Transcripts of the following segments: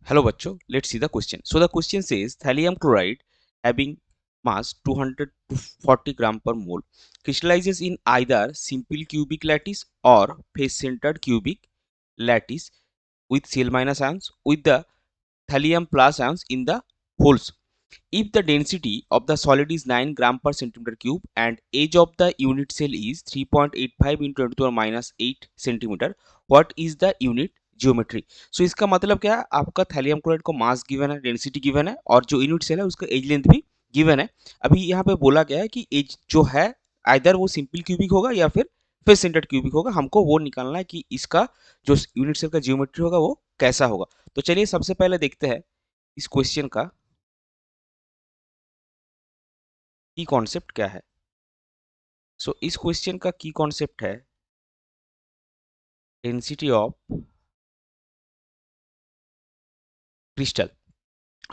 Hello बच्चों, let's see the question. So the question says thallium chloride having mass 200 to 40 gram per mole crystallizes in either simple cubic lattice or face-centered cubic lattice with Cl minus ions with the thallium plus ions in the holes. If the density of the solid is 9 gram per centimeter cube and age of the unit cell is 3.85 into 10 to the power minus 8 centimeter, what is the unit geometry? So इसका मतलब क्या है, आपका thallium chloride को mass given है, density given है और जो यूनिट सेल है उसका एज लेंथ भी गिवन है। अभी यहाँ पे बोला गया है कि एज जो है आइदर वो सिंपल क्यूबिक होगा या फिर फेस सेंटर्ड क्यूबिक होगा। हमको वो निकालना है कि इसका जो यूनिट सेल का ज्योमेट्री होगा वो कैसा होगा। तो चलिए सबसे पहले देखते हैं इस क्वेश्चन का की कॉन्सेप्ट क्या है। सो इस क्वेश्चन का की कॉन्सेप्ट है डेंसिटी ऑफ क्रिस्टल।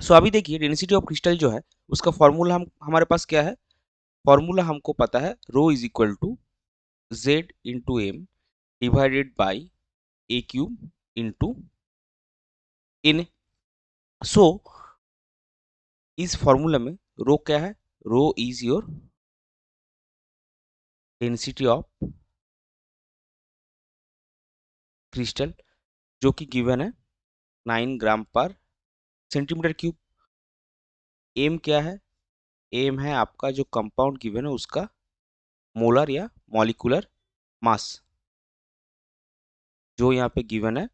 सो अभी देखिए डेंसिटी ऑफ क्रिस्टल जो है उसका फॉर्मूला हमारे पास क्या है। फॉर्मूला हमको पता है rho is equal to Z into M divided by a cube into N. So इस फॉर्मूला में रो क्या है, rho is your density of crystal जो कि गिवन है 9 ग्राम पर सेंटीमीटर क्यूब। एम क्या है, एम है आपका जो कंपाउंड गिवन है उसका मोलर या मॉलिक्यूलर मास जो यहाँ पे गिवन है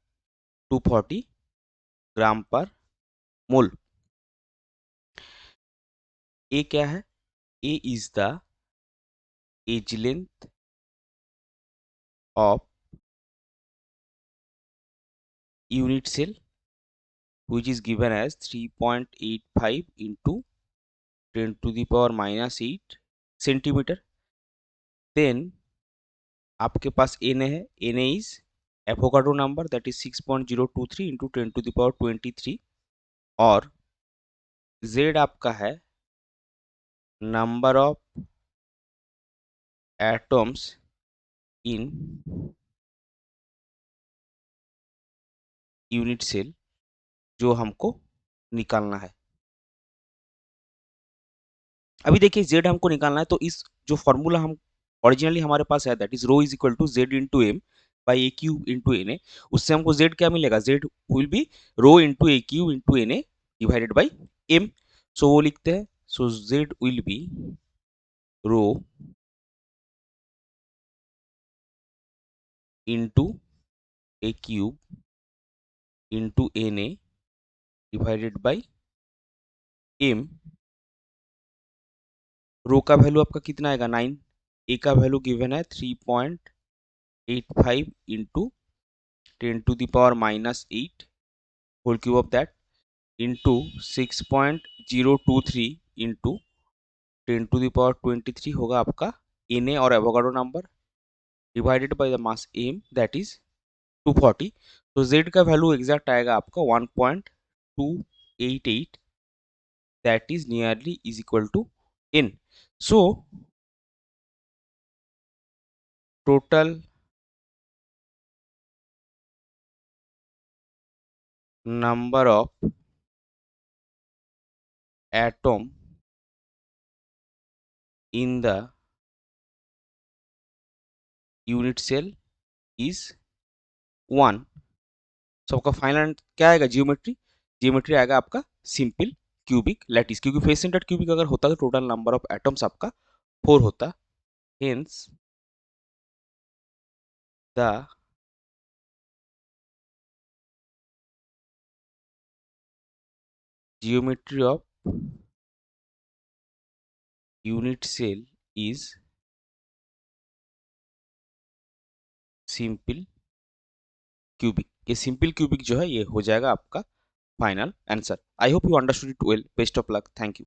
240 ग्राम पर मोल। ए क्या है, a is the edge length of unit cell which is given as 3.85 into 10 to the power minus 8 centimetre. Then आपके पास एन है, N is Avogadro number that is 6.023 into 10 to the power 23 और Z आपका है number of atoms in unit cell जो हमको निकालना है। अभी देखिए जेड हमको निकालना है तो इस जो फॉर्मूला हम ओरिजिनली हमारे पास है that is rho is equal to Z into M by a cube into N A. उससे हमको जेड क्या मिलेगा, Z will be rho into a cube into N A divided by M. So वो लिखते हैं, so Z will be rho into a cube into N A divided by M. Rho का value आपका कितना आएगा 9, ए का वैल्यू गिवन है 3.85 into 10 to the power minus 8 whole cube of that into 6.023 into 10 to the power 23 होगा आपका N A और Avogadro number divided by the mass M that is 240। तो जेड का वैल्यू एग्जैक्ट आएगा आपका 1.288 that is nearly is equal to N. So total number of atom in the unit cell is 1। So आपका final क्या आएगा, geometry. Geometry आएगा आपका simple cubic lattice, क्योंकि फेस सेंटर्ड क्यूबिक अगर होता तो टोटल नंबर ऑफ एटम्स आपका 4 होता। Hence the geometry of unit cell is simple cubic. ये सिंपल क्यूबिक जो है ये हो जाएगा आपका final answer. I hope you understood it well. Best of luck, thank you.